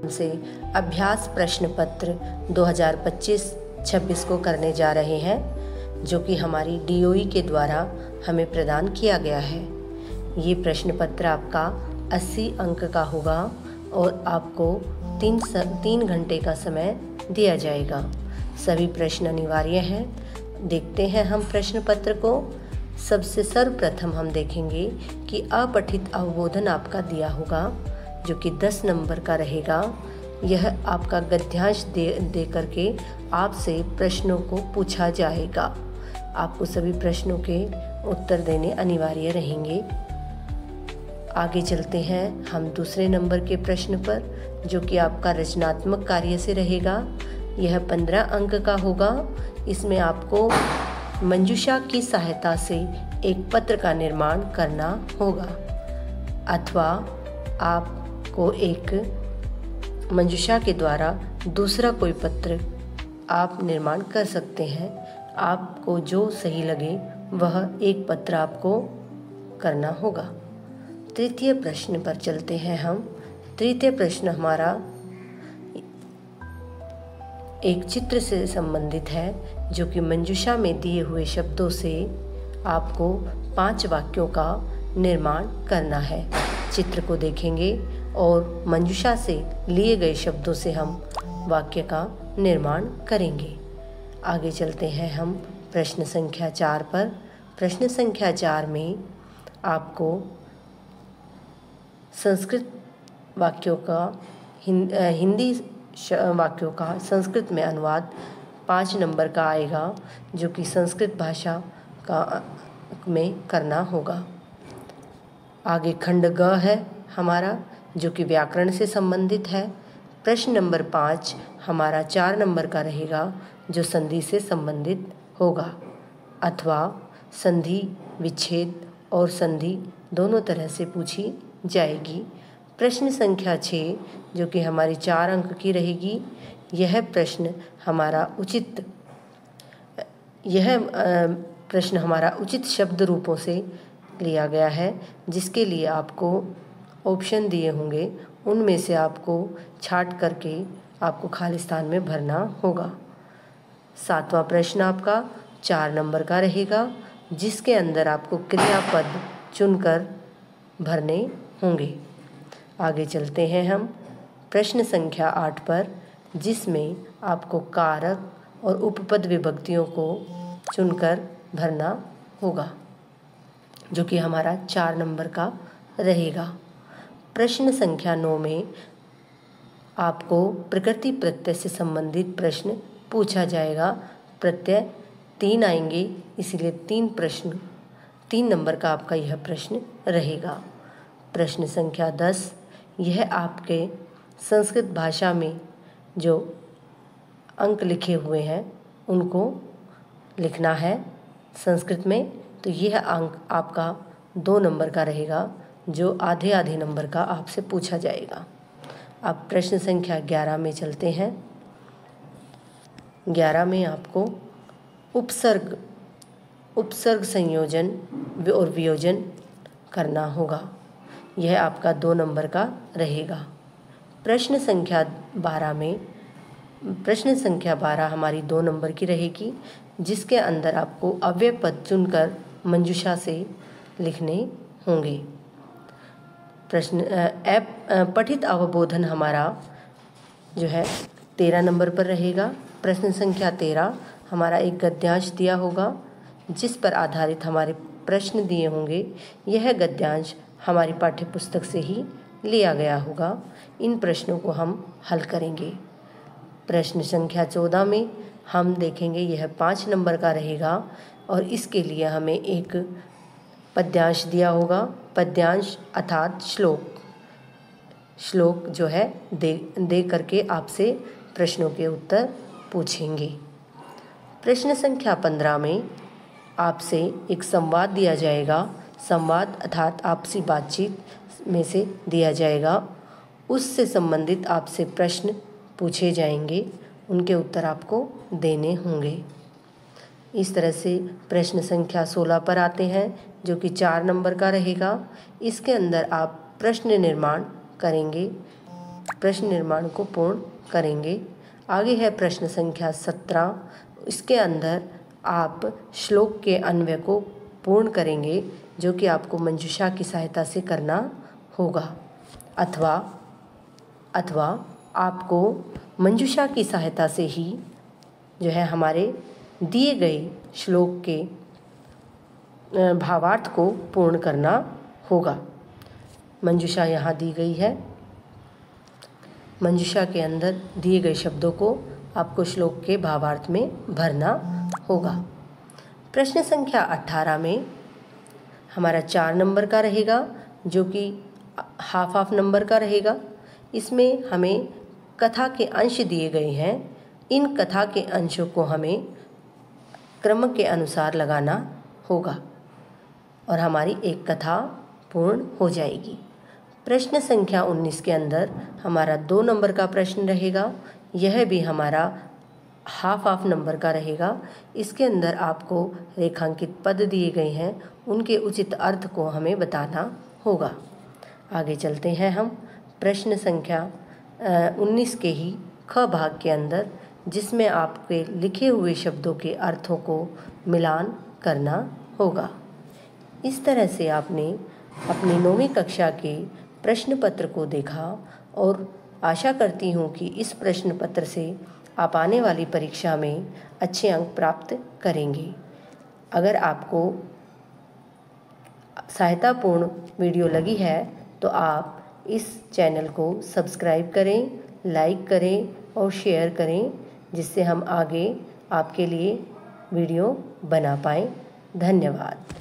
से अभ्यास प्रश्न पत्र 2025-26 को करने जा रहे हैं, जो कि हमारी DOE के द्वारा हमें प्रदान किया गया है। ये प्रश्न पत्र आपका 80 अंक का होगा और आपको 3 घंटे का समय दिया जाएगा। सभी प्रश्न अनिवार्य हैं। देखते हैं हम प्रश्न पत्र को। सबसे सर्वप्रथम हम देखेंगे कि अपठित अवबोधन आपका दिया होगा, जो कि 10 नंबर का रहेगा। यह आपका गद्यांश दे करके आपसे प्रश्नों को पूछा जाएगा। आपको सभी प्रश्नों के उत्तर देने अनिवार्य रहेंगे। आगे चलते हैं हम दूसरे नंबर के प्रश्न पर, जो कि आपका रचनात्मक कार्य से रहेगा। यह 15 अंक का होगा। इसमें आपको मंजूषा की सहायता से एक पत्र का निर्माण करना होगा, अथवा आपको एक मंजूषा के द्वारा दूसरा कोई पत्र आप निर्माण कर सकते हैं। आपको जो सही लगे वह एक पत्र आपको करना होगा। तृतीय प्रश्न पर चलते हैं हम। तृतीय प्रश्न हमारा एक चित्र से संबंधित है, जो कि मंजूषा में दिए हुए शब्दों से आपको 5 वाक्यों का निर्माण करना है। चित्र को देखेंगे और मंजूषा से लिए गए शब्दों से हम वाक्य का निर्माण करेंगे। आगे चलते हैं हम प्रश्न संख्या 4 पर। प्रश्न संख्या 4 में आपको संस्कृत वाक्यों का हिंदी वाक्यों का संस्कृत में अनुवाद 5 नंबर का आएगा, जो कि संस्कृत भाषा का में करना होगा। आगे खंड ग है हमारा, जो कि व्याकरण से संबंधित है। प्रश्न नंबर 5 हमारा 4 नंबर का रहेगा, जो संधि से संबंधित होगा, अथवा संधि, विच्छेद और संधि दोनों तरह से पूछी जाएगी। प्रश्न संख्या 6, जो कि हमारी 4 अंक की रहेगी। यह प्रश्न हमारा उचित शब्द रूपों से लिया गया है, जिसके लिए आपको ऑप्शन दिए होंगे, उनमें से आपको छांट करके आपको खाली स्थान में भरना होगा। 7वां प्रश्न आपका 4 नंबर का रहेगा, जिसके अंदर आपको क्रियापद चुनकर भरने होंगे। आगे चलते हैं हम प्रश्न संख्या 8 पर, जिसमें आपको कारक और उपपद विभक्तियों को चुनकर भरना होगा, जो कि हमारा 4 नंबर का रहेगा। प्रश्न संख्या 9 में आपको प्रकृति प्रत्यय से संबंधित प्रश्न पूछा जाएगा। प्रत्यय 3 आएंगे, इसलिए 3 नंबर का आपका यह प्रश्न रहेगा। प्रश्न संख्या 10, यह आपके संस्कृत भाषा में जो अंक लिखे हुए हैं उनको लिखना है संस्कृत में, तो यह अंक आपका 2 नंबर का रहेगा, जो आधे नंबर का आपसे पूछा जाएगा। अब प्रश्न संख्या 11 में चलते हैं। 11 में आपको उपसर्ग संयोजन और वियोजन करना होगा। यह आपका 2 नंबर का रहेगा। प्रश्न संख्या 12 हमारी 2 नंबर की रहेगी, जिसके अंदर आपको अव्यय पद चुनकर मंजूषा से लिखने होंगे। पठित अवबोधन हमारा जो है 13 नंबर पर रहेगा। प्रश्न संख्या 13 हमारा एक गद्यांश दिया होगा, जिस पर आधारित हमारे प्रश्न दिए होंगे। यह गद्यांश हमारी पाठ्य पुस्तक से ही लिया गया होगा। इन प्रश्नों को हम हल करेंगे। प्रश्न संख्या 14 में हम देखेंगे, यह 5 नंबर का रहेगा और इसके लिए हमें एक पद्यांश दिया होगा। पद्यांश अर्थात श्लोक जो है दे करके आपसे प्रश्नों के उत्तर पूछेंगे। प्रश्न संख्या 15 में आपसे एक संवाद दिया जाएगा। संवाद अर्थात आपसी बातचीत में से दिया जाएगा। उससे संबंधित आपसे प्रश्न पूछे जाएंगे, उनके उत्तर आपको देने होंगे। इस तरह से प्रश्न संख्या 16 पर आते हैं, जो कि 4 नंबर का रहेगा। इसके अंदर आप प्रश्न निर्माण करेंगे। प्रश्न निर्माण को पूर्ण करेंगे। आगे है प्रश्न संख्या 17। इसके अंदर आप श्लोक के अन्वय को पूर्ण करेंगे, जो कि आपको मंजूषा की सहायता से करना होगा, अथवा आपको मंजूषा की सहायता से ही जो है हमारे दिए गए श्लोक के भावार्थ को पूर्ण करना होगा। मंजूषा यहाँ दी गई है। मंजूषा के अंदर दिए गए शब्दों को आपको श्लोक के भावार्थ में भरना होगा। प्रश्न संख्या 18 में हमारा 4 नंबर का रहेगा, जो कि हाफ नंबर का रहेगा। इसमें हमें कथा के अंश दिए गए हैं। इन कथा के अंशों को हमें क्रम के अनुसार लगाना होगा और हमारी एक कथा पूर्ण हो जाएगी। प्रश्न संख्या 19 के अंदर हमारा 2 नंबर का प्रश्न रहेगा। यह भी हमारा हाफ नंबर का रहेगा। इसके अंदर आपको रेखांकित पद दिए गए हैं, उनके उचित अर्थ को हमें बताना होगा। आगे चलते हैं हम प्रश्न संख्या 19 के ही ख भाग के अंदर, जिसमें आपके लिखे हुए शब्दों के अर्थों को मिलान करना होगा। इस तरह से आपने अपनी 9वीं कक्षा के प्रश्न पत्र को देखा और आशा करती हूँ कि इस प्रश्न पत्र से आप आने वाली परीक्षा में अच्छे अंक प्राप्त करेंगे। अगर आपको सहायतापूर्ण वीडियो लगी है तो आप इस चैनल को सब्सक्राइब करें, लाइक करें और शेयर करें, जिससे हम आगे आपके लिए वीडियो बना पाएँ। धन्यवाद।